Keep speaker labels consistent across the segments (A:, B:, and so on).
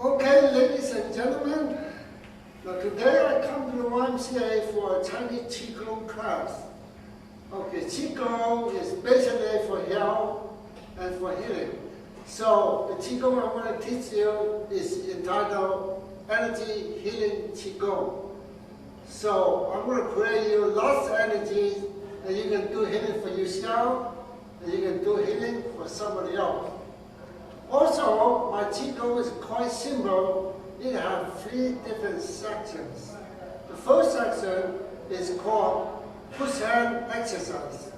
A: Okay, ladies and gentlemen, now today I come to the YMCA for a Chinese Qigong class. Okay, Qigong is basically for health and for healing. So the Qigong I'm going to teach you is entitled Energy Healing Qigong. So I'm going to create you lots of energies, and you can do healing for yourself, and you can do healing for somebody else. Also, my Qigong is quite simple. It has 3 different sections. The first section is called push hand exercise.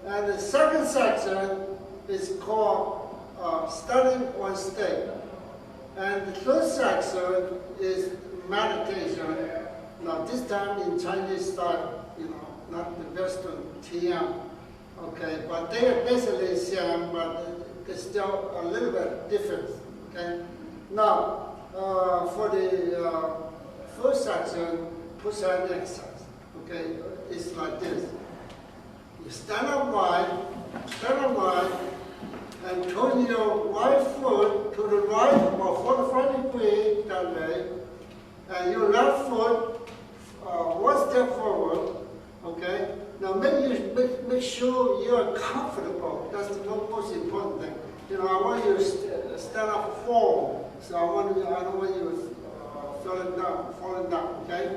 A: And the second section is called standing on stage. And the third section is meditation. Now this time in Chinese style, not the Western TM. Okay, but they are basically same, but it's still a little bit different. Okay. Now, for the first section, push hand exercise. Okay, it's like this. You stand up wide, and turn your right foot to the right about 45 degrees that way, and your left foot 1 step forward. Okay. Now make sure you are comfortable. That's the most important thing. I want you to stand up forward. So I don't want you falling down. Okay.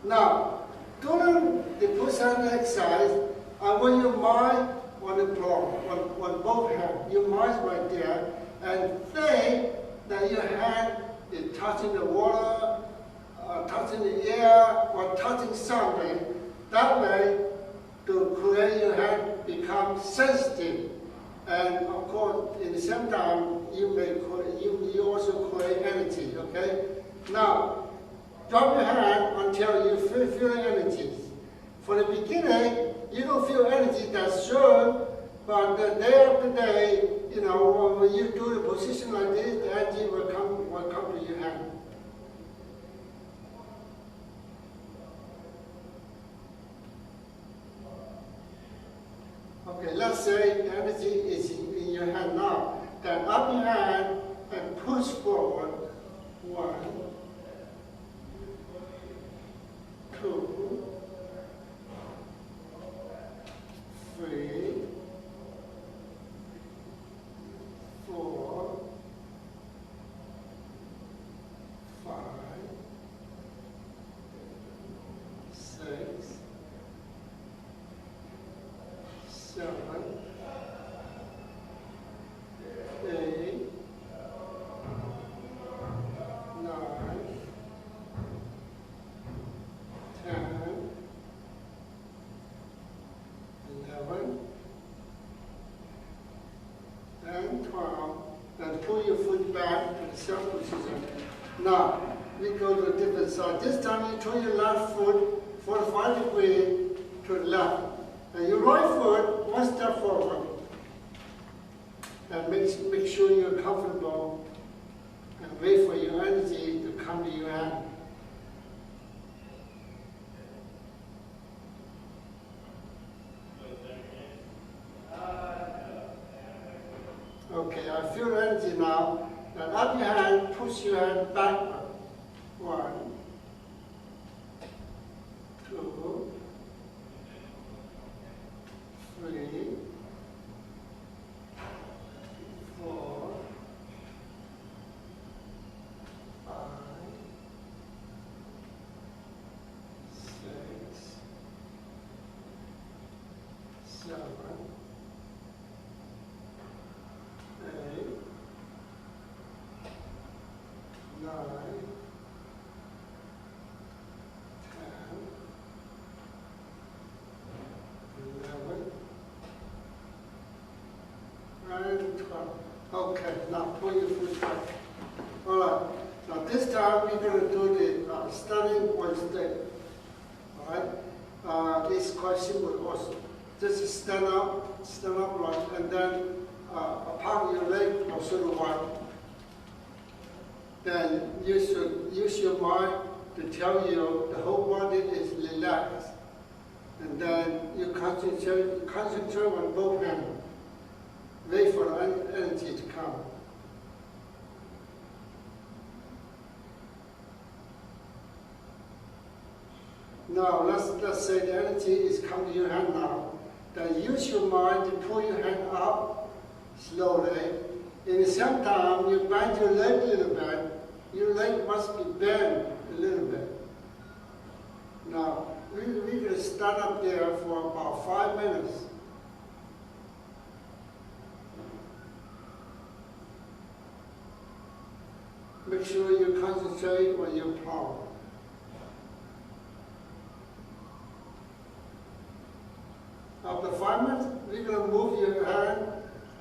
A: Now during the push hand exercise, I want your mind on the floor, on both hands. Your mind's right there, and think that your hand is touching the water, touching the air, or touching something. That way, to create your hand become sensitive, and of course, in the same time, you also create energy. Okay. Now, drop your hand until you feel energy. For the beginning, you don't feel energy that's sure, but day after day, when you do the position like this, the energy will come to your hand. Okay, let's say the energy is in your hand now. Then up your hand and push forward. 1, 2, 3, 4, 5, 6, 7, 8, 9, 10, 11, and 12, and pull your foot back to the self position. Now, we go to a different side. This time you turn your left foot 45 degrees to the left. And your right foot 1 step forward. And make sure you're comfortable, and wait for your energy to come to your hand. Okay, I feel energy now. Then up your hand, push your hand backward. 1, 2, 3, 4, 5, 6, 7, 8, 9, 10, 11, and 12. Okay, now pull your foot back. All right. Now this time we're going to do starting Wednesday. All right? It's quite simple also. Just stand up right, and then apart your leg for a certain while. Then you should use your mind to tell you the whole body is relaxed. And then you concentrate on both hands. Wait for the energy to come. Now let's say the energy is coming to your hand now. Then use your mind to pull your hand up slowly. In the same time, you bend your leg a little bit. Your leg must be bent a little bit. Now, we're going to stand up there for about 5 minutes. Make sure you concentrate on your palm. After 5 minutes, we're going to move your hand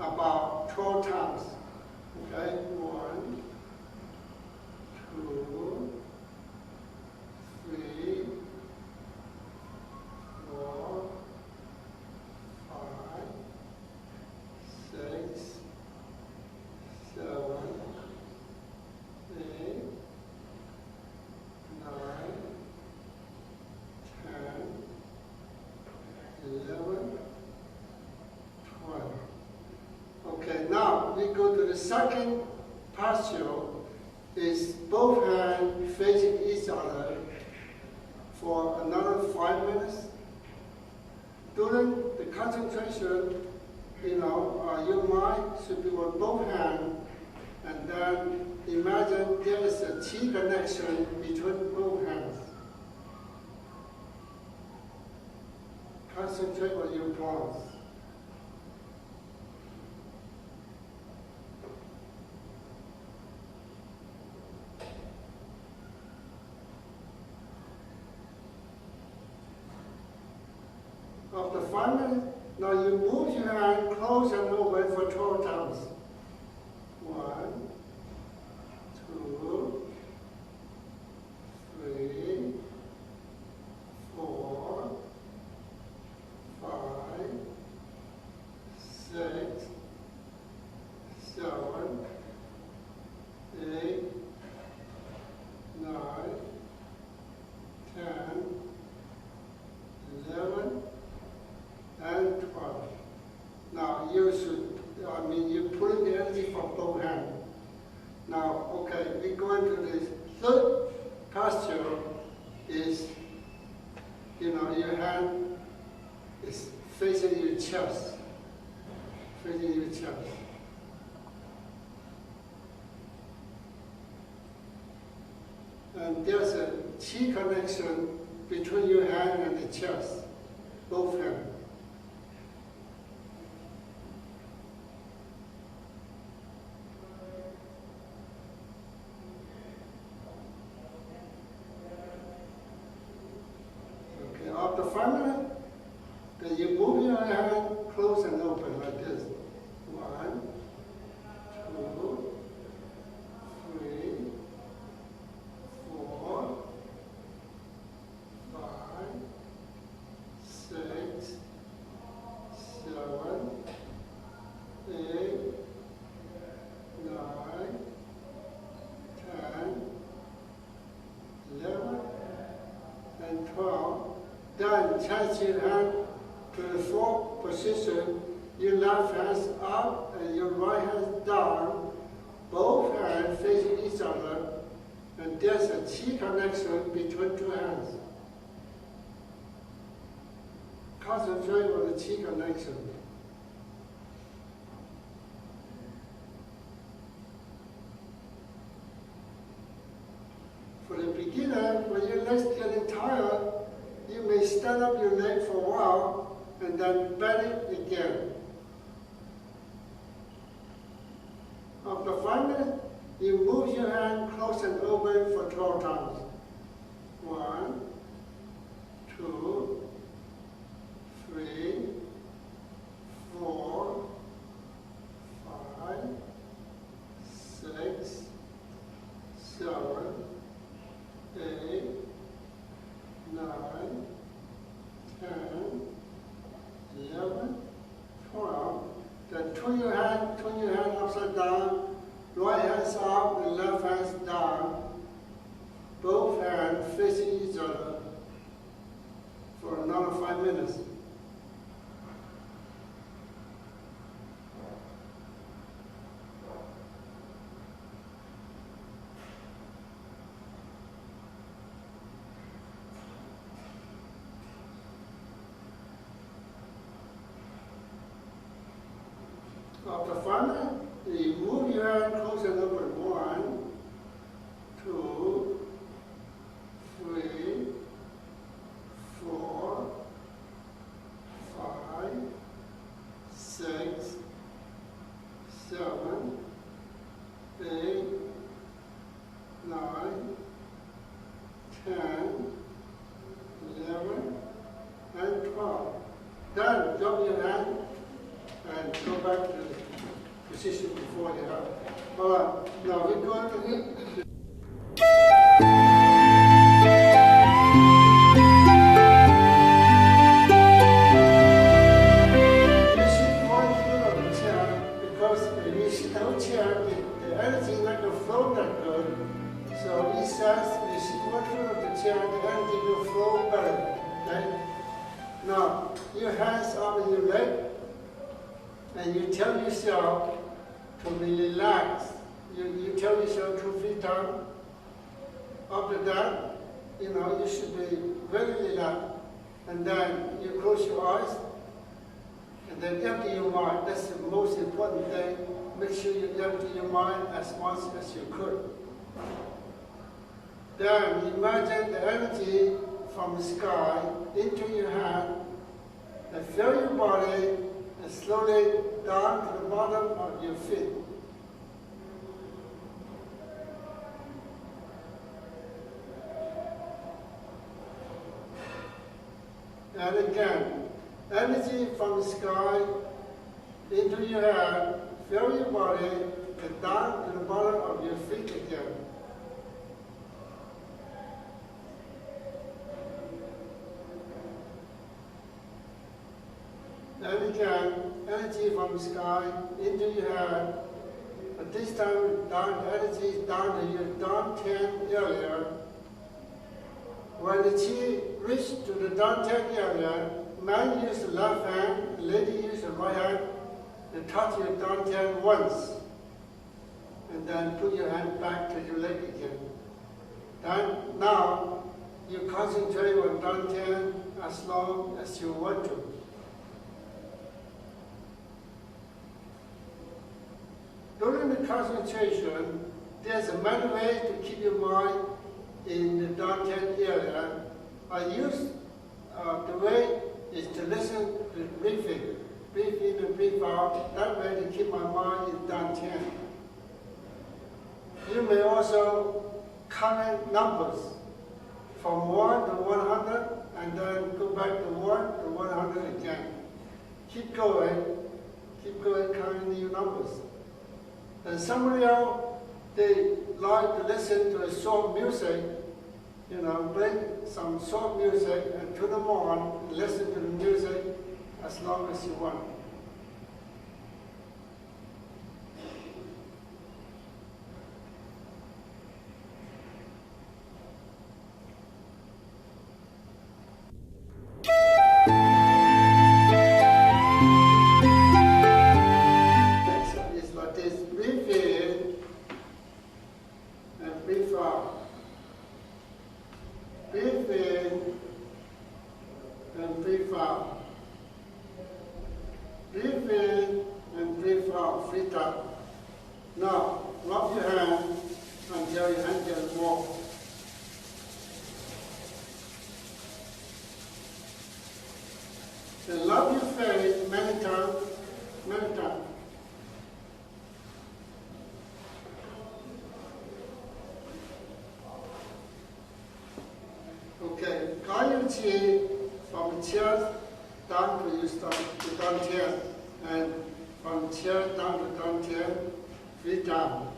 A: about 12 times. Okay? 1, 2, 3, 4, 5, 6, 7, 8, 9, 10, 11, 12. Okay, now we go to the second posture. Is both hands facing each other for another 5 minutes. During the concentration, your mind should be on both hands, and then imagine there is a chi connection between both hands. Concentrate on your palms. After 5 minutes, now you move your hand close and open for 12 times. 1, 2, 3, 4, 5, 6, 7, 8, 9, 10, 11, and 12. Now you put in the energy from both hands. Now, okay, we go into the third posture is, your hand is facing your chest. Facing your chest. And there's a chi connection between your hand and the chest, both hands. After 5 minutes, then you move your hand close and open like this. 1, 2, 3, 4, 5, 6, 7, 8, 9, 10, 11, and 12. Then change your hand to the fourth position. Your left hand up and your right hand down. Both hands facing each other. And there's a chi connection between two hands. Concentrate on the chi connection. For the beginner, when your legs getting tired, you may stand up your leg for a while and then bend it again. After 5 minutes, you move your hand close and open for 12 times. 1, 2, 3, 4, 5, 6, 7, 8, hands up and left hands down. Both hands facing each other for another 5 minutes. After 5 minutes, you move your hand close and open. 1, 2, 3, 4, 5, 6, 7, 8, 9, 10, 11, and 12. Then drop your hand and go back to the position before you have. All right, now we're going to hit. You sit 1 foot on the chair because if you sit on the chair, the energy is not going to flow that good. So he says, you sit 1 foot on the chair, the energy will flow better. Okay? Now, your hands are on your leg. And you tell yourself to be relaxed. You tell yourself 2 feet down. After that, you should be very relaxed. And then you close your eyes. And then empty your mind. That's the most important thing. Make sure you empty your mind as much as you could. Then imagine the energy from the sky into your hand. And fill your body. And slowly down to the bottom of your feet. And again, energy from the sky into your hand, fill your body, and down to the bottom of your feet again. And again, energy from the sky into your hand. But this time, down energy down to your down-10 area. When the chi reaches to the down-10 area, man use the left hand, lady use the right hand, and touch your down-10 once. And then put your hand back to your leg again. Then, now, you concentrate on down-10 as long as you want to. During the concentration, there's a many ways to keep your mind in the down-10 area. I use the way is to listen to breathing. Breathe in and breathe out. That way to keep my mind in down-10. You may also count numbers from 1 to 100 and then go back to 1 to 100 again. Keep going counting your numbers. And somebody else, they like to listen to a soft music, bring some soft music and turn them on, and listen to the music as long as you want. Now, rub your hand until your hand gets warm. Then rub your face many times, many times. Okay, guide your chi from the chest down to your stomach, to down chest, and from chest down to down chest, feet down.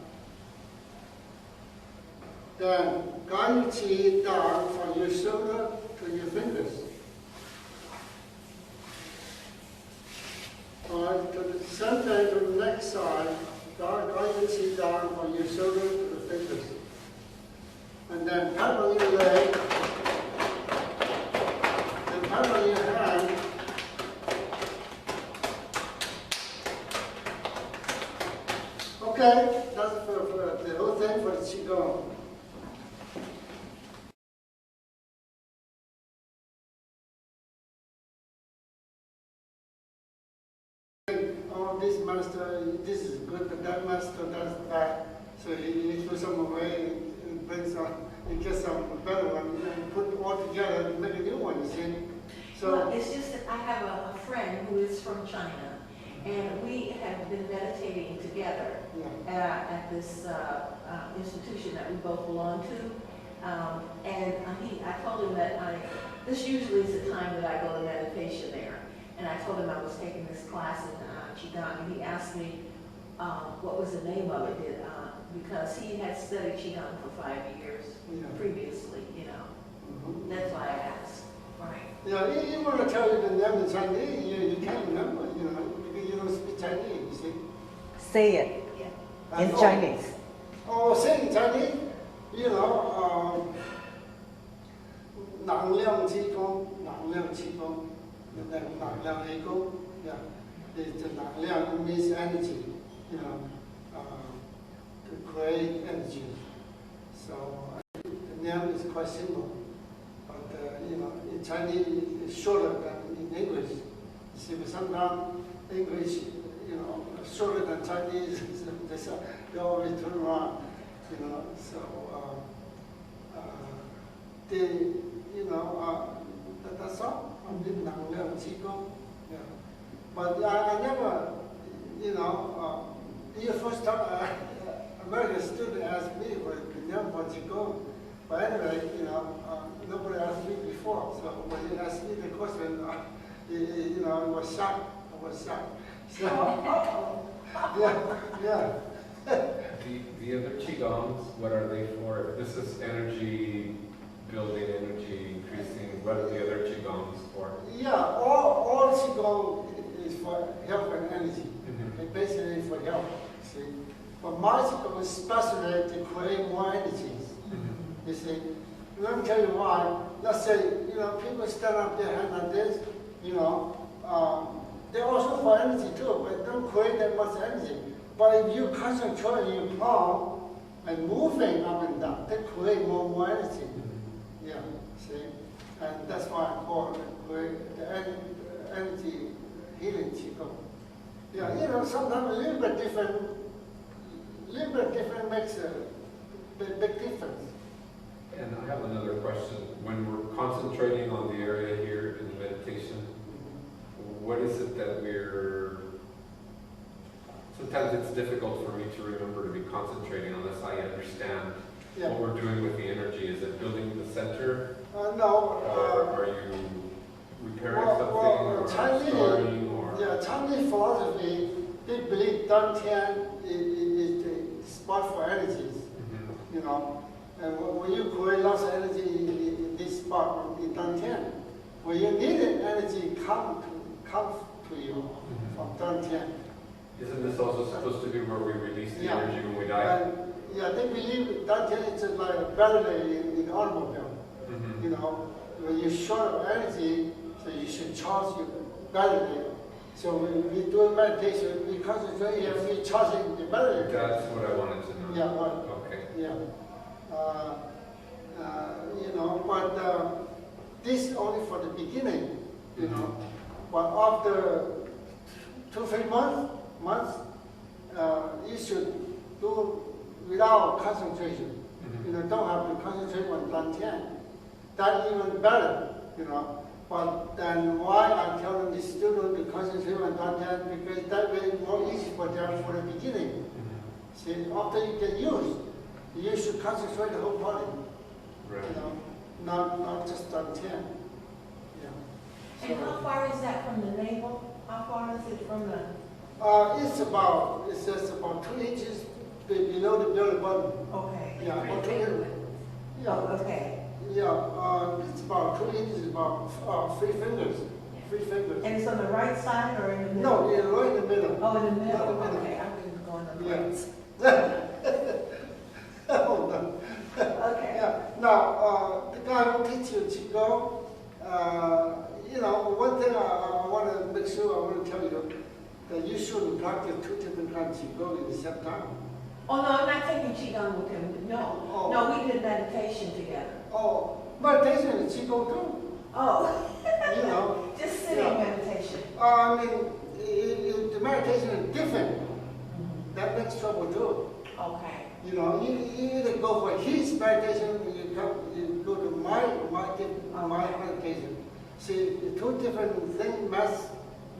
A: Then guide your chi down from your shoulder to your fingers. Or to the center, to the next side, Draw your chi down from your shoulder to the fingers. And then parallel your leg. Then parallel your hand. Okay, that's for the whole thing for the Qigong. Oh, this master, this is good, but that master, that's bad. So he threw some away and brings on, and gets some better one, and put it all together and make a new one, you see. So
B: well, it's just that I have a friend who is from China, and we have been meditating together at this institution that we both belong to. I told him that this usually is the time that I go to meditation there. And I told him I was taking this class in Qigong, and he asked me what was the name of it, because he had studied Qigong for 5 years previously, you know.
A: Mm-hmm.
B: That's why I asked. Right.
A: Yeah, he want to tell you the name in Chinese, you can't remember, you know, because you don't speak Chinese, you see.
C: Say it in Chinese.
A: Oh, say in Chinese, you know, 能量之功，能量之功，能量之功，yeah. The 能量 means energy, you know, to create energy. So the name is quite simple, but you know, in Chinese it's shorter than in English. You see, but sometimes English, you know, shorter than Chinese, they always turn around, you know. So you know, that's all. I did 能量之功. Yeah. But I never, you know, the first time American student asked me for the name for Qigong. But anyway, you know, nobody asked me before. So when he asked me the question, you know, I was shocked. So, yeah.
D: The other Qigongs, what are they for? This is energy building, energy increasing. What are the other Qigongs for?
A: Yeah, all Qigong is for health and energy.
D: Mm-hmm.
A: Basically for health, see. But my Qigong is specially to create more energies.
D: Mm-hmm.
A: You see. Let me tell you why. Let's say, you know, people stand up their hand like this, you know, they're also for energy too, but don't create that much energy. But if you concentrate on your palm and moving up and down, they create more energy. Yeah, see? And that's why I call it the energy healing Qigong. Yeah, you know, sometimes a little bit different makes a big difference.
D: And I have another question. When we're concentrating on the area here in the meditation, what is it that sometimes it's difficult for me to remember to be concentrating unless I understand what we're doing with the energy. Is it building the center?
A: No.
D: Or are you repairing something or storing?
A: Yeah, Chinese philosophy, they believe Dantian is the spot for energies, you know. And when you create lots of energy in this spot, in Dantian, when you need energy come to you from Dantian.
D: Isn't this also supposed to be where we release the energy when we die?
A: Yeah, they believe Dantian is like a battery in the automobile. You know, when you're short of energy, so you should charge your battery. So when we do meditation, we concentrate on recharging the battery.
D: That's what I wanted to know.
A: Yeah, right.
D: Okay.
A: Yeah. You know, but this is only for the beginning, you know. But after 2-3 months, you should do without concentration. You know, don't have to concentrate on Dantian. That's even better, you know. But then why I'm telling the student to concentrate on Dantian, because that way it's more easy for them for the beginning. See, after you get used, you should concentrate the whole body.
D: Right.
A: You know, not just Dantian. Yeah.
B: And how far is that from the navel? How far is it from the?
A: It's just about 2 inches below the belly button.
B: Okay.
A: Yeah, about 2 inches. Yeah.
B: Okay.
A: Yeah, it's about 2 inches, about 3 fingers. 3 fingers.
B: And it's on the right side or in the middle?
A: No, yeah, right in the middle.
B: Oh, in the middle.
A: Right in the middle.
B: Okay, I'm just going on the
A: Yeah.
B: plates.
A: Oh, no.
B: Okay.
A: Yeah. Now, the guy who teaches you Qigong, you know, one thing I want to make sure I want to tell you that you shouldn't practice two different kinds of Qigong at the same time.
B: Oh, no, I'm not taking Qigong with him. No.
A: Oh.
B: No, we did meditation together.
A: Oh, meditation is Qigong too.
B: Oh.
A: You know.
B: Just sitting
A: Yeah.
B: meditation.
A: I mean, the meditation is different. That makes trouble too.
B: Okay.
A: You know, you either go for his meditation, or you go to my meditation. See, the two different things mess,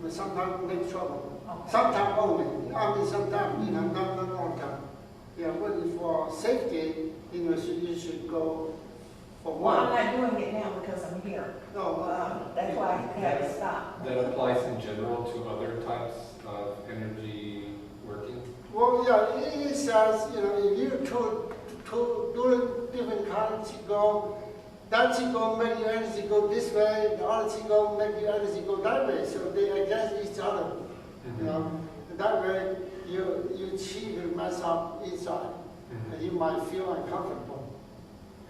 A: sometimes make trouble.
B: Okay.
A: Sometimes only. I mean, sometimes, you know, not all the time. Yeah, but for safety, you know, you should go for
B: Well, I'm
A: one.
B: not doing it now because I'm here.
A: No,
B: That's why I had to stop.
D: That applies in general to other types of energy working?
A: well, yeah, it says, you know, if you doing different kinds of Qigong, that Qigong make your energy go this way, the other Qigong make your energy go that way. So they against each other, you know. And that way, you Qi will mess up inside, and you might feel uncomfortable.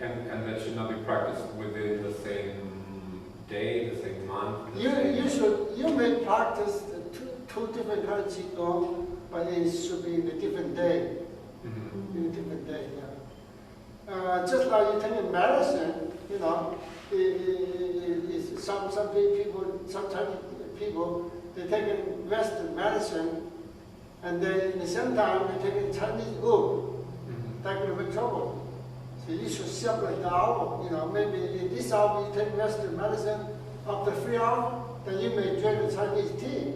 D: And that should not be practiced within the same day, the same month?
A: You may practice the two different kinds of Qigong, but it should be in a different day. In a different day, yeah. Just like you take a medicine, you know, some people, sometimes people, they take a Western medicine, and then at the same time they take a Chinese herb. That could be trouble. So you should separate the hour. You know, maybe in this hour you take Western medicine. After 3 hours, then you may drink the Chinese tea.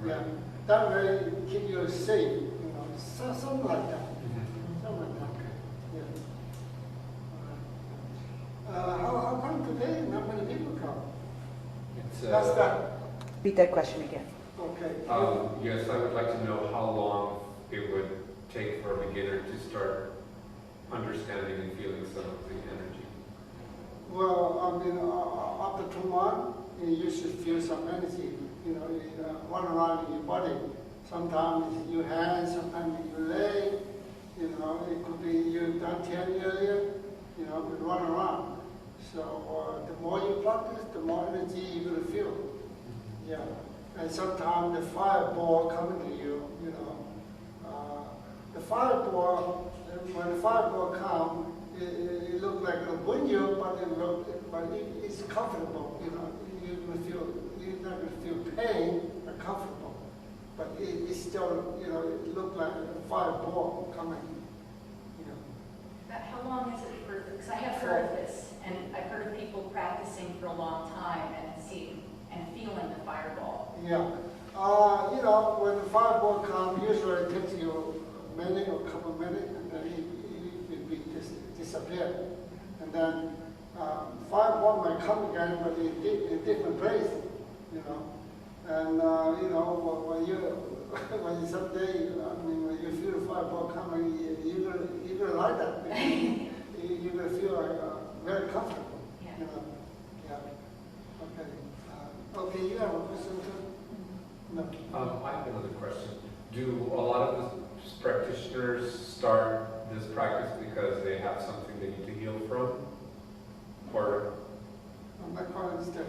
A: Yeah, that way keep you safe. You know, something like that. Something like that. Yeah. How come today not many people come?
D: It's,
A: That's that.
C: Repeat that question again.
A: Okay.
D: yes, I would like to know how long it would take for a beginner to start understanding and feeling some of the energy.
A: Well, I mean, after 2 months, you should feel some energy, you know, run around in your body. Sometimes it's your hands, sometimes it's your leg, you know, it could be you've done 10 earlier, you know, you run around. So the more you practice, the more energy you're going to feel. Yeah. And sometimes the fireball coming to you, you know. The fireball, when the fireball comes, it looks like it'll burn you, but it's comfortable, you know. You're not going to feel pain, but comfortable. But it's still, you know, it looks like a fireball coming, you know.
E: How long is it for, because I have heard of this, and I've heard of people practicing for a long time and seeing and feeling the fireball.
A: Yeah. You know, when the fireball comes, usually it takes you a minute or a couple of minutes, and then it disappears. And then fireball might come again, but in different place, you know. And you know, when you someday, I mean, when you feel the fireball coming, you're gonna like that. You're gonna feel very comfortable.
E: Yeah.
A: You know. Yeah. Okay. Okay, you have a question too? No.
D: I have another question. Do a lot of the practitioners start this practice because they have something they need to heal from? Or
A: I'm not quite understand.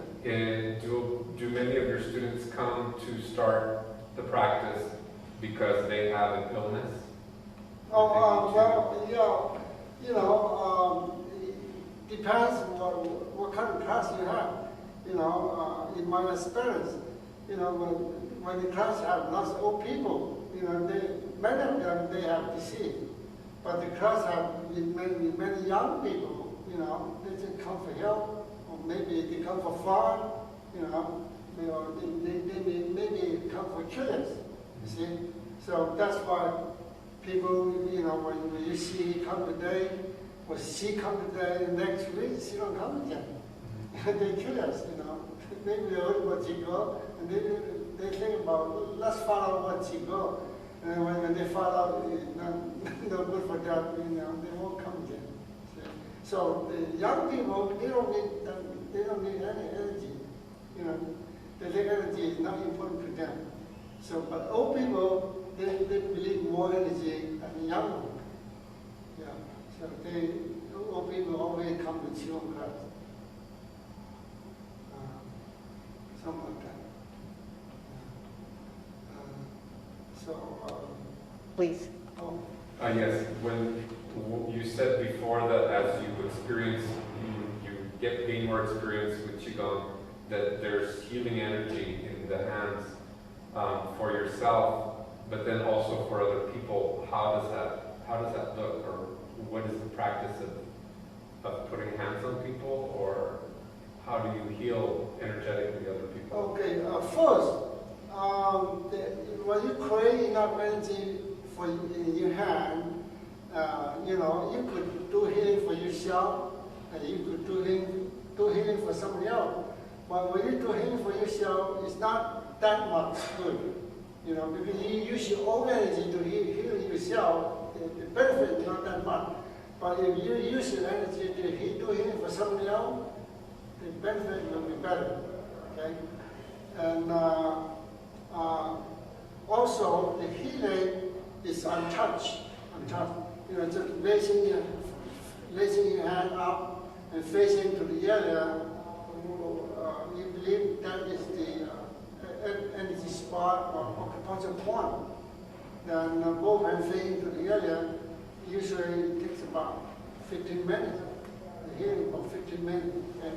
D: do many of your students come to start the practice because they have an illness?
A: Well, yeah, you know, it depends what kind of class you have. You know, in my experience, you know, when the class have lots of old people, you know, many of them, they have disease. But the class have many young people, you know, they just come for help, or maybe they come for fun, you know, they maybe come for killers, you see. So that's why people, you know, when you see come today, or she come today, next week she don't come again. They kill us, you know. Maybe they heard about Qigong, and they think about, let's follow what Qigong. And when they find out it's not good for them, you know, they won't come again. So the young people, they don't need any energy. You know, the energy is not important to them. So, but old people, they believe more energy than young ones. Yeah, so old people always come to Qigong class. Something like that.
C: Please.
A: Oh,
D: Yes, when you said before that as you experience, you gain more experience with Qigong, that there's healing energy in the hands for yourself, but then also for other people. How does that look, or what is the practice of putting hands on people, or how do you heal energetically other people?
A: okay, first, when you create enough energy for in your hand, you could do healing for yourself, and you could do healing for somebody else. But when you do healing for yourself, it's not that much good, because you use your own energy to heal yourself. The benefit is not that much. But if you use your energy to do healing for somebody else, the benefit will be better. Okay, and also the healing is untouched. Just raising your hand up and facing to the area. You believe that is the energy spot or acupuncture point. Then both hands facing to the area. Usually it takes about 15 minutes. The healing about 15 minutes. Okay?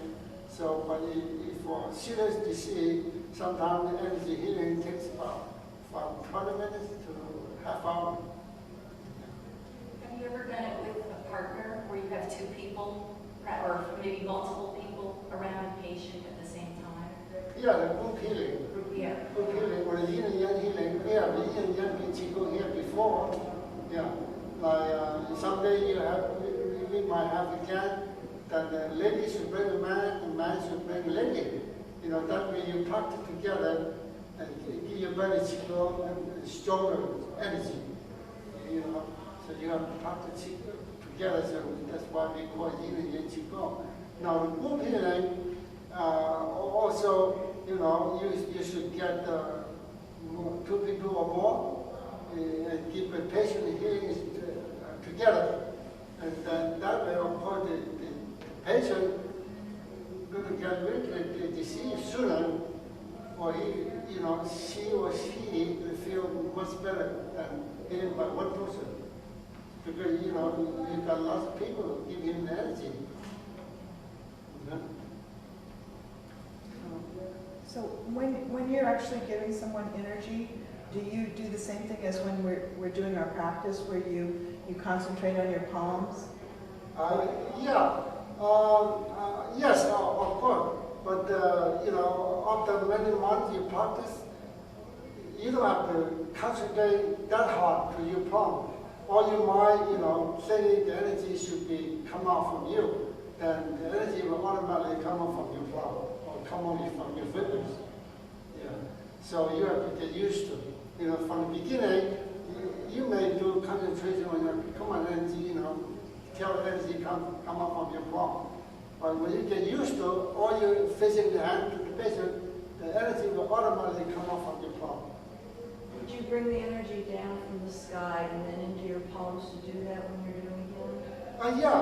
A: So, but if for serious disease, sometimes the energy healing takes about from 20 minutes to half hour.
E: Have you ever done it with a partner where you have two people, or maybe multiple people around a patient at the same time?
A: Yeah, the group healing.
E: Yeah.
A: Group healing or the yin and yang healing. Yeah, the yin and yang Qigong here before. Yeah, like someday we might have again. That the lady should bring a man, and man should bring a lady. That way you practice together and give your body Qigong and stronger energy. So you have to practice together. So that's why we call it yin and yang Qigong. Now the group healing, also, you should get 2 people or more and keep a patient healing together. And then that way, of course, the patient going to get rid of the disease sooner, or she or he will feel much better than healed by one person. Because, you've got lots of people giving him energy.
C: So when you're actually giving someone energy, do you do the same thing as when we're doing our practice, where you concentrate on your palms?
A: Yeah. Yes, of course. But after many months you practice, you don't have to concentrate that hard to your palm. Or you might, say the energy should come out from you, then the energy will automatically come out from your palm, or come only from your fingers. Yeah. So you have to get used to it. From the beginning, you may do concentration on your common energy, tell energy come out from your palm. But when you get used to it, or you're facing the hand to the patient, the energy will automatically come out from your palm.
B: Would you bring the energy down from the sky and then into your palms to do that when you're doing healing?
A: Yeah.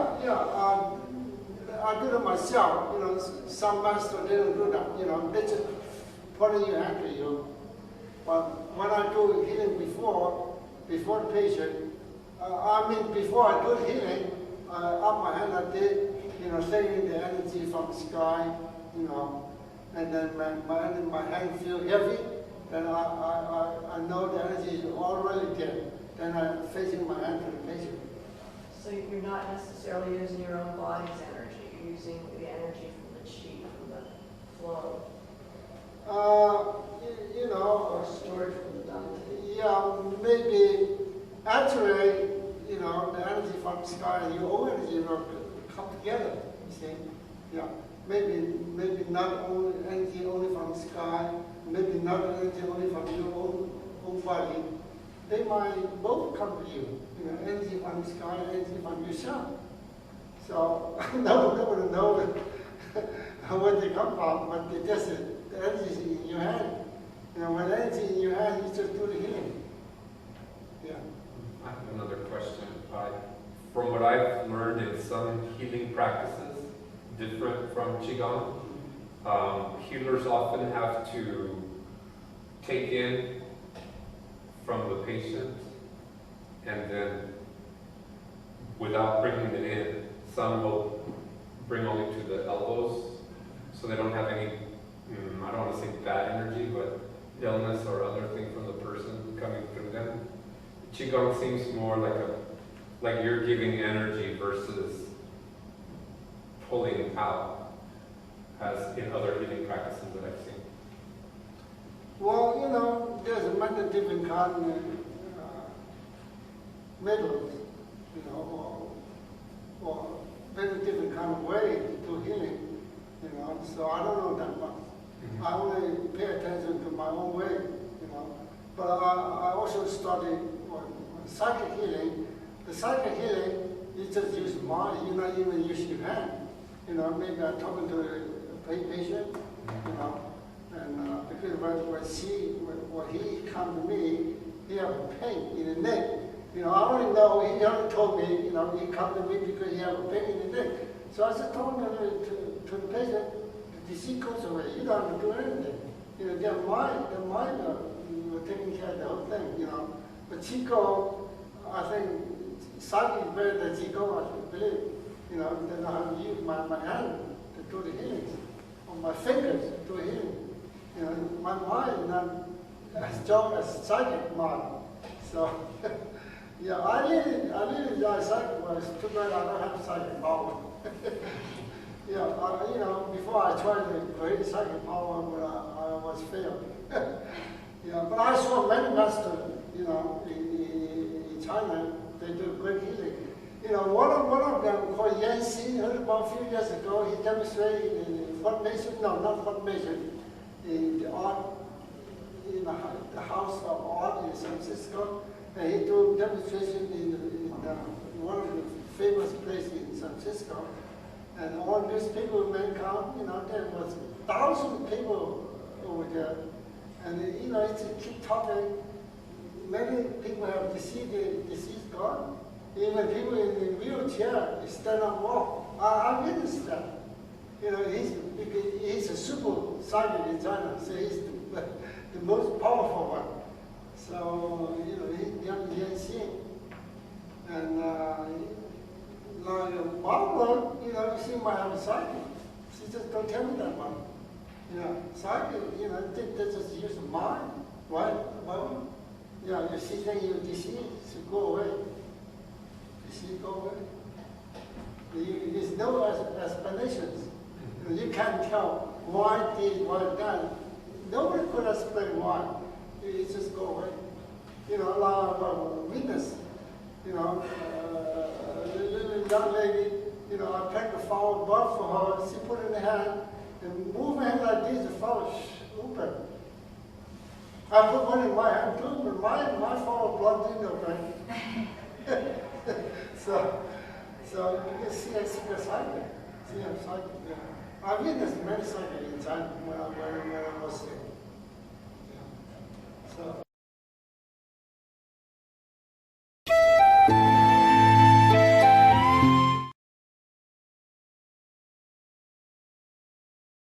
A: I do it myself. Some masters they don't do that. They just put in your hand to you. But when I do healing before the patient, before I do healing, up my hand like this, taking the energy from the sky, and then my hand feel heavy. Then I know the energy is already there. Then I'm facing my hand to the patient.
B: So you're not necessarily using your own body's energy, you're using the energy from the chi, from the flow. Or stored from the dante.
A: Yeah, maybe actually, the energy from the sky and your own energy will come together, you see. Yeah. Maybe not only energy only from the sky, maybe not energy only from your own body. They might both come to you. Energy from the sky, energy from yourself. So nobody knows where they come from, but the energy is in your hand. When energy in your hand, you just do the healing.
D: another question. From what I've learned in some healing practices, different from Qigong, healers often have to take in from the patient and then without bringing it in. Some will bring only to the elbows so they don't have any, I don't want to say bad energy, but illness or other thing from the person coming through them. Qigong seems more like you're giving energy versus pulling out, as in other healing practices that I've seen.
A: Well, you know, there's many different kind of methods, you know, or many different kind of way to do healing, you know. So I don't know that much. I only pay attention to my own way, you know. But I also study psychic healing. The psychic healing, you just use mind, you not even use your hand. You know, maybe I'm talking to a patient, you know, and because when he come to me, he have a pain in the neck. You know, I only know, he only told me, you know, he come to me because he have a pain in the neck. So I just told him to the patient, the disease goes away, you don't have to do anything. You know, their mind taking care of the whole thing, you know. But Qigong, I think, psychic is better than Qigong, I should believe. You know, then I have to use my hand to do the healing, or my fingers to do healing. You know, my mind is not as strong as psychic mind. So, yeah, I really like psychic, but it's too bad I don't have psychic power. Yeah, you know, before I tried to create psychic power, but I was failed. Yeah, but I saw many masters, you know, in China, they do great healing. You know, one of them called Yanxi, heard about a few years ago, he demonstrated in formation, no, not formation, in the art, in the House of Art in San Francisco, and he do demonstration in one of the famous places in San Francisco. And all these people may come, you know, there was 1,000 people over there. And, you know, it's keep talking. Many people have disease gone. Even people in the wheelchair stand up walk. I witnessed that. You know, he's a super psychic in China, so he's the most powerful one. So, you know, he's Yanxi. And like Barbara, you know, she might have a psychic. She just don't tell me that one. You know, psychic, you know, they just use the mind. Right? Well, yeah, you see things you disease, should go away. Disease go away. There's no explanations. You can't tell why this, why that. Nobody could explain why. It just go away. You know, a lot of witness. You know, a little young lady, you know, I packed a flower bud for her. She put it in her hand and moved her hand like this, the flower open. I put one in my hand too, but my flower blood didn't open. So you can see I see a psychic. See a psychic, yeah. I witnessed many psychics in China when I was sick. Yeah. So